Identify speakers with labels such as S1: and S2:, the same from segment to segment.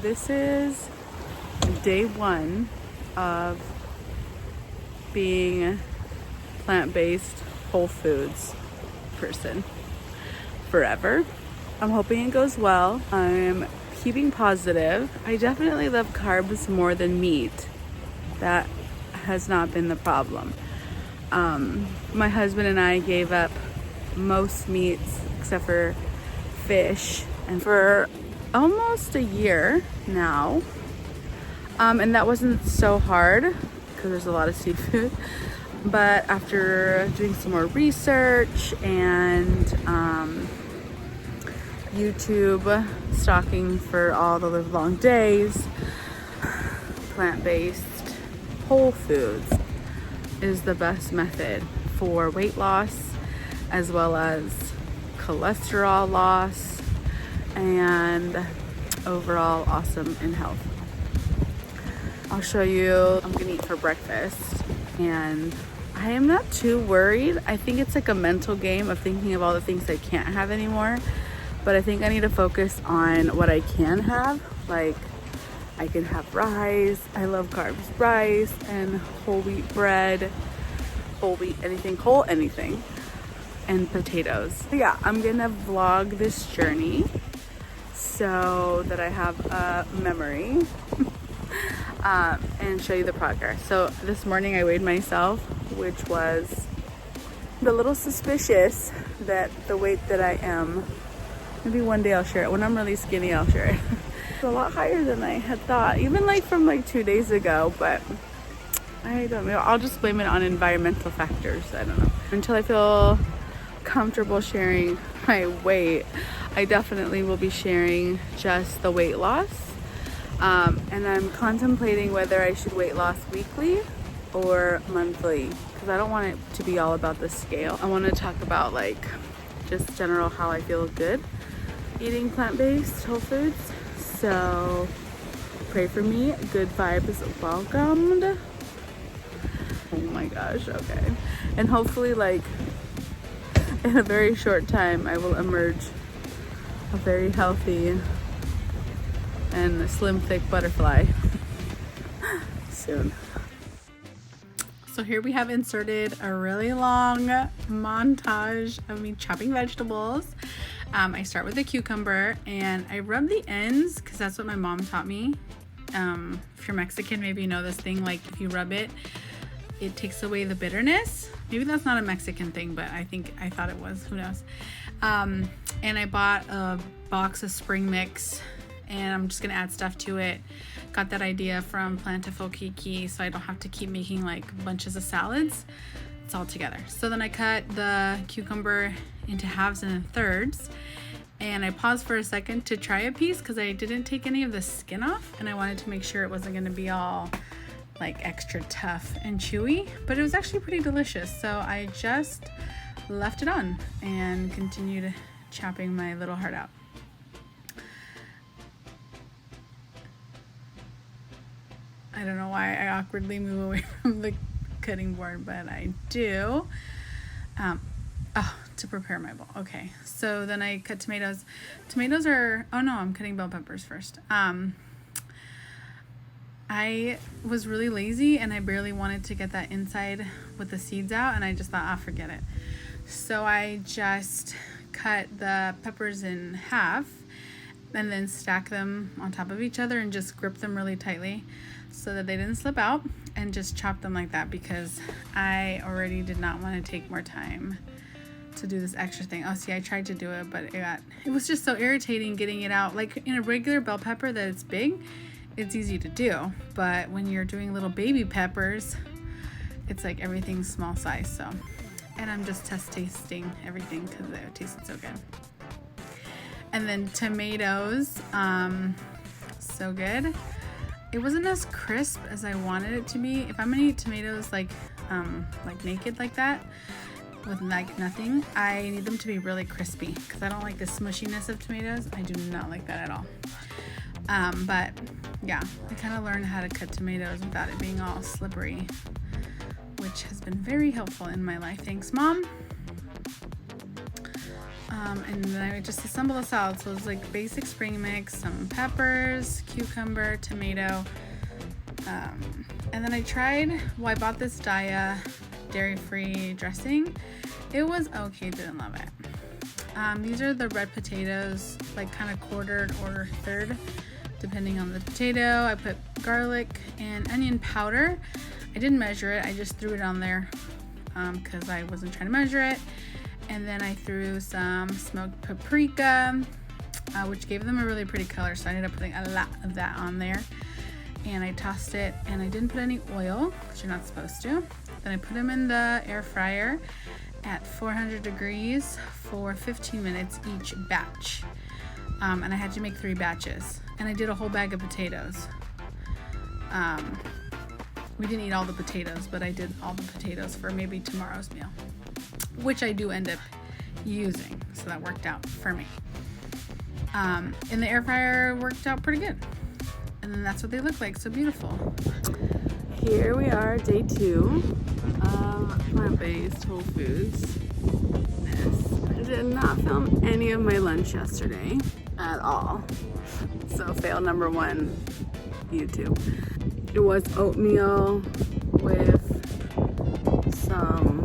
S1: this is day 1 of being plant-based whole foods person forever. I'm hoping it goes well. I'm keeping positive. I definitely love carbs more than meat. That has not been the problem. My husband and I gave up most meats except for fish, and for almost a year now. And that wasn't so hard because there's a lot of seafood. But after doing some more research and YouTube stalking for all the live long days, plant-based whole foods is the best method for weight loss, as well as cholesterol loss, and overall awesome in health. I'll show you I'm gonna eat for breakfast, and I am not too worried. I think it's like a mental game of thinking of all the things I can't have anymore, but I think I need to focus on what I can have. Like, I can have rice. I love carbs, rice and whole wheat bread, whole wheat anything, whole anything, and potatoes. So yeah, I'm gonna vlog this journey so that I have a memory and show you the progress. So this morning I weighed myself, which was a little suspicious that the weight that I am. Maybe one day I'll share it. When I'm really skinny, I'll share it. It's a lot higher than I had thought, even like from like 2 days ago, but I don't know. I'll just blame it on environmental factors. I don't know. Until I feel comfortable sharing my weight, I definitely will be sharing just the weight loss. And I'm contemplating whether I should weight loss weekly or monthly, because I don't want it to be all about the scale. I want to talk about like just general how I feel good eating plant-based whole foods. So pray for me. Good vibes welcomed. Oh my gosh, okay. And hopefully like in a very short time I will emerge a very healthy and slim thick butterfly soon. So here we have inserted a really long montage of me chopping vegetables. I start with a cucumber and I rub the ends because that's what my mom taught me. If you're Mexican, maybe you know this thing, like if you rub it, it takes away the bitterness. Maybe that's not a Mexican thing, but I thought it was, who knows. And I bought a box of spring mix and I'm just gonna add stuff to it. Got that idea from Plantiful Kiki, so I don't have to keep making like bunches of salads. It's all together. So then I cut the cucumber into halves and thirds, and I paused for a second to try a piece because I didn't take any of the skin off, and I wanted to make sure it wasn't gonna be all like extra tough and chewy, but it was actually pretty delicious. So I just left it on and continued chopping my little heart out. I don't know why I awkwardly move away from the cutting board, but I do. To prepare my bowl. Okay, so then I cut tomatoes. Tomatoes are, oh no, I'm cutting bell peppers first. I was really lazy and I barely wanted to get that inside with the seeds out, and I just thought, forget it. So I just cut the peppers in half and then stack them on top of each other and just grip them really tightly so that they didn't slip out, and just chop them like that because I already did not want to take more time to do this extra thing. Oh, see, I tried to do it, but it was just so irritating getting it out. Like in a regular bell pepper that is big, it's easy to do, but when you're doing little baby peppers, it's like everything's small size. So, and I'm just tasting everything because it tasted so good. And then tomatoes, so good. It wasn't as crisp as I wanted it to be. If I'm gonna eat tomatoes like naked like that, with like nothing, I need them to be really crispy because I don't like the smushiness of tomatoes. I do not like that at all. But yeah, I kind of learned how to cut tomatoes without it being all slippery, which has been very helpful in my life. Thanks, Mom. And then I just assembled a salad. So it was like basic spring mix, some peppers, cucumber, tomato. And then I bought this Daiya dairy-free dressing. It was okay, didn't love it. These are the red potatoes, like kind of quartered or third, depending on the potato. I put garlic and onion powder. I didn't measure it, I just threw it on there because I wasn't trying to measure it. And then I threw some smoked paprika, which gave them a really pretty color, so I ended up putting a lot of that on there. And I tossed it, and I didn't put any oil, which you're not supposed to. Then I put them in the air fryer at 400 degrees for 15 minutes each batch. And I had to make 3 batches. And I did a whole bag of potatoes. We didn't eat all the potatoes, but I did all the potatoes for maybe tomorrow's meal, which I do end up using, so that worked out for me. And the air fryer worked out pretty good. And then that's what they look like, so beautiful. Here we are, day 2 of plant-based Whole Foods. I did not film any of my lunch yesterday at all. So fail number 1, YouTube. It was oatmeal with some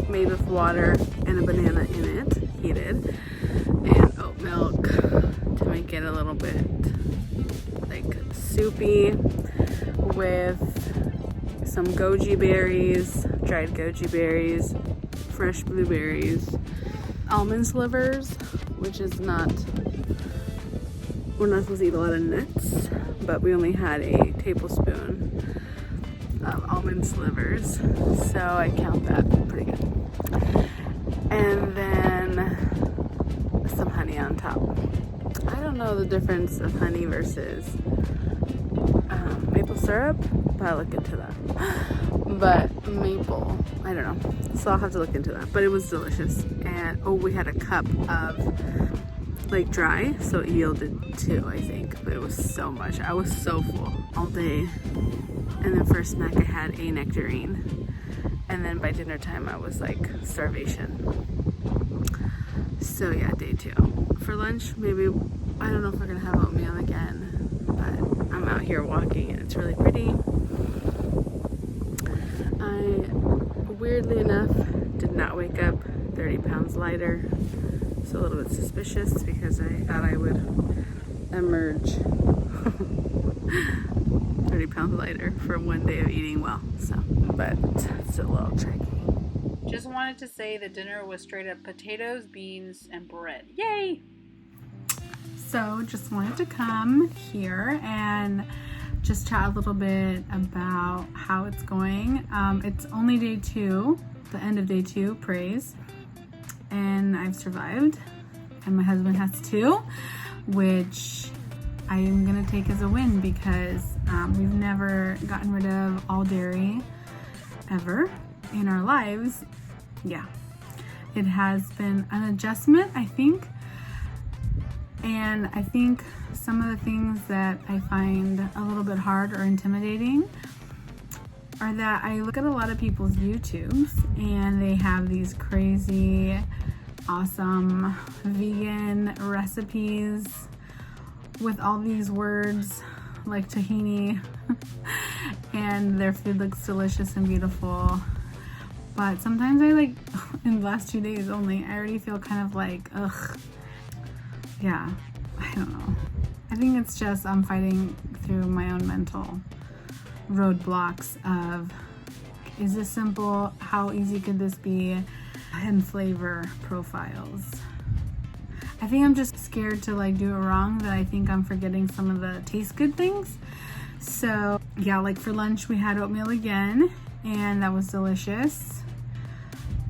S1: made with water and a banana in it, heated, and oat milk to make it a little bit like soupy, with some goji berries, dried goji berries, fresh blueberries, almond slivers, which is not, we're not supposed to eat a lot of nuts, but we only had a tablespoon of almond slivers, so I count that pretty good. And then some honey on top. I don't know the difference of honey versus maple syrup, but I'll look into that. But maple, I don't know, so I'll have to look into that. But it was delicious. And oh, we had a cup of like dry, so it yielded 2, I think, but it was so much. I was so full all day. And then for a snack I had a nectarine, and then by dinner time I was like starvation. So yeah, day 2. For lunch, maybe, I don't know if we're gonna have oatmeal again, but I'm out here walking and it's really pretty. I, weirdly enough, did not wake up 30 pounds lighter. So a little bit suspicious because I thought I would emerge 30 pounds lighter from one day of eating well. So, but it's a little tricky. Just wanted to say the dinner was straight up potatoes, beans, and bread. Yay! So just wanted to come here and just chat a little bit about how it's going. It's only day 2, the end of day 2, praise. And I've survived, and my husband has too, which I am gonna take as a win because we've never gotten rid of all dairy ever in our lives. Yeah, it has been an adjustment, I think, and I think some of the things that I find a little bit hard or intimidating are that I look at a lot of people's YouTubes and they have these crazy, awesome vegan recipes with all these words like tahini and their food looks delicious and beautiful. But sometimes I like, in the last 2 days only, I already feel kind of like, ugh. Yeah, I don't know. I think it's just I'm fighting through my own mental roadblocks of, is this simple? How easy could this be? And flavor profiles. I think I'm just scared to like do it wrong, that I think I'm forgetting some of the taste good things. So yeah, like for lunch we had oatmeal again, and that was delicious.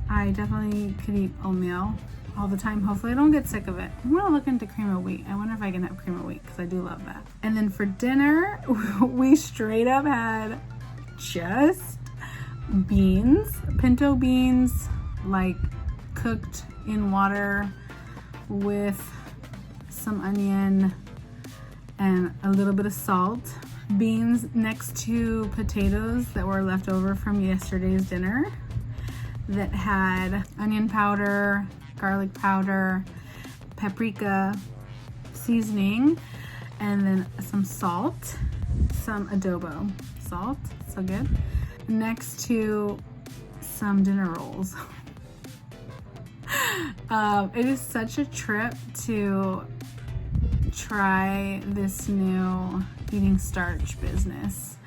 S1: I definitely could eat oatmeal all the time. Hopefully I don't get sick of it. I'm gonna look into cream of wheat. I wonder if I can have cream of wheat because I do love that. And then for dinner, we straight up had just beans, pinto beans, like cooked in water with some onion and a little bit of salt. Beans next to potatoes that were left over from yesterday's dinner that had onion powder, garlic powder, paprika seasoning, and then some salt, some adobo salt, so good, next to some dinner rolls. It is such a trip to try this new eating starch business,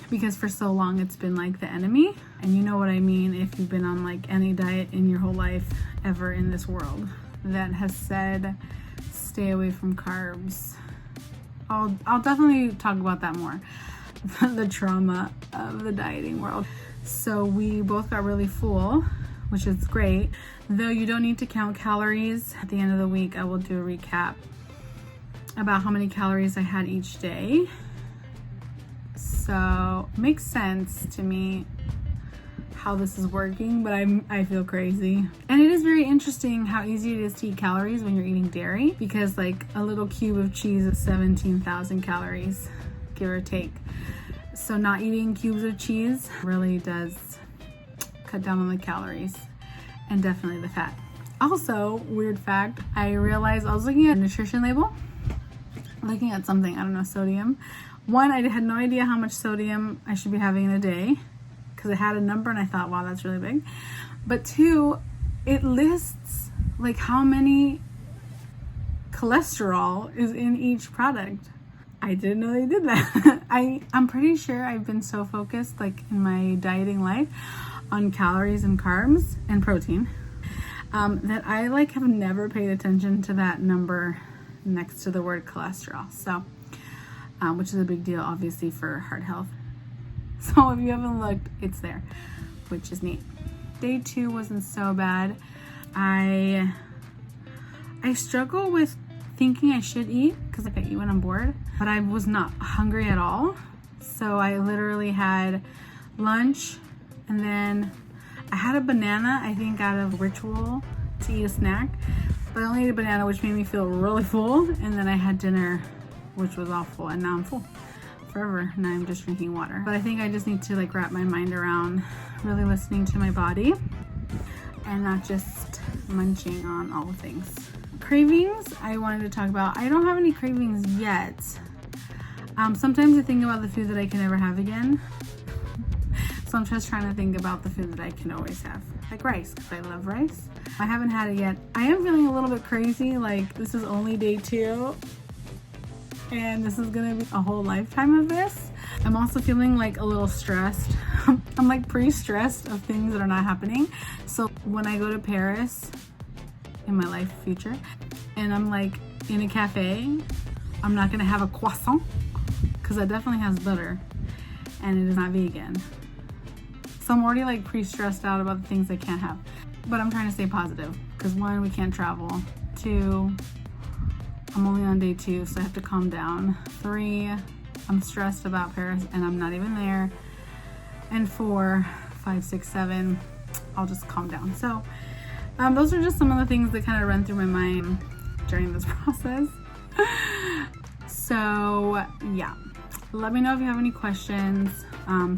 S1: because for so long it's been like the enemy, and you know what I mean if you've been on like any diet in your whole life ever in this world that has said stay away from carbs. I'll definitely talk about that more. The trauma of the dieting world. So we both got really full, which is great. Though you don't need to count calories. At the end of the week, I will do a recap about how many calories I had each day. So it makes sense to me how this is working, but I feel crazy. And it is very interesting how easy it is to eat calories when you're eating dairy, because like a little cube of cheese is 17,000 calories, give or take. So not eating cubes of cheese really does cut down on the calories and definitely the fat. Also, weird fact, I realized I was looking at a nutrition label, looking at something, I don't know, sodium. One, I had no idea how much sodium I should be having in a day, because it had a number and I thought, wow, that's really big. But two, it lists like how many cholesterol is in each product. I didn't know they did that. I'm pretty sure I've been so focused like in my dieting life on calories and carbs and protein that I like have never paid attention to that number next to the word cholesterol. So, which is a big deal obviously for heart health. So if you haven't looked, it's there, which is neat. Day 2 wasn't so bad. I struggle with thinking I should eat because I eat when I'm bored, but I was not hungry at all. So I literally had lunch, and then I had a banana, I think out of ritual to eat a snack, but I only ate a banana, which made me feel really full. And then I had dinner, which was awful, and now I'm full forever. Now I'm just drinking water. But I think I just need to like wrap my mind around really listening to my body and not just munching on all the things. Cravings, I wanted to talk about. I don't have any cravings yet. Sometimes I think about the food that I can never have again. So I'm just trying to think about the food that I can always have, like rice, because I love rice. I haven't had it yet. I am feeling a little bit crazy, like this is only day 2 and this is gonna be a whole lifetime of this. I'm also feeling like a little stressed. I'm like pre-stressed of things that are not happening. So when I go to Paris in my life future and I'm like in a cafe, I'm not gonna have a croissant because that definitely has butter and it is not vegan. So I'm already like pre-stressed out about the things I can't have. But I'm trying to stay positive because 1, we can't travel. 2, I'm only on day 2, so I have to calm down. 3, I'm stressed about Paris and I'm not even there. And 4, 5, 6, 7, I'll just calm down. So those are just some of the things that kind of run through my mind during this process. So yeah, let me know if you have any questions.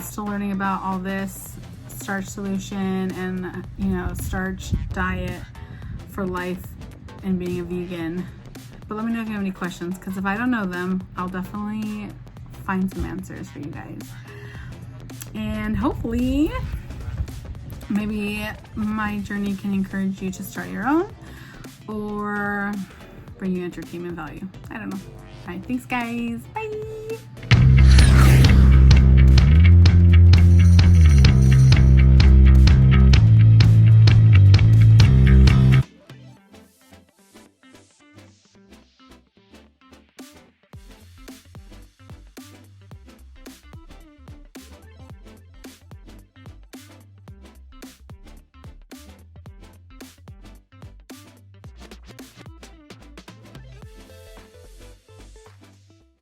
S1: Still learning about all this starch solution and starch diet for life and being a vegan. But let me know if you have any questions, because if I don't know them, I'll definitely find some answers for you guys. And hopefully maybe my journey can encourage you to start your own or bring you entertainment value. I don't know. All right, thanks guys. Bye.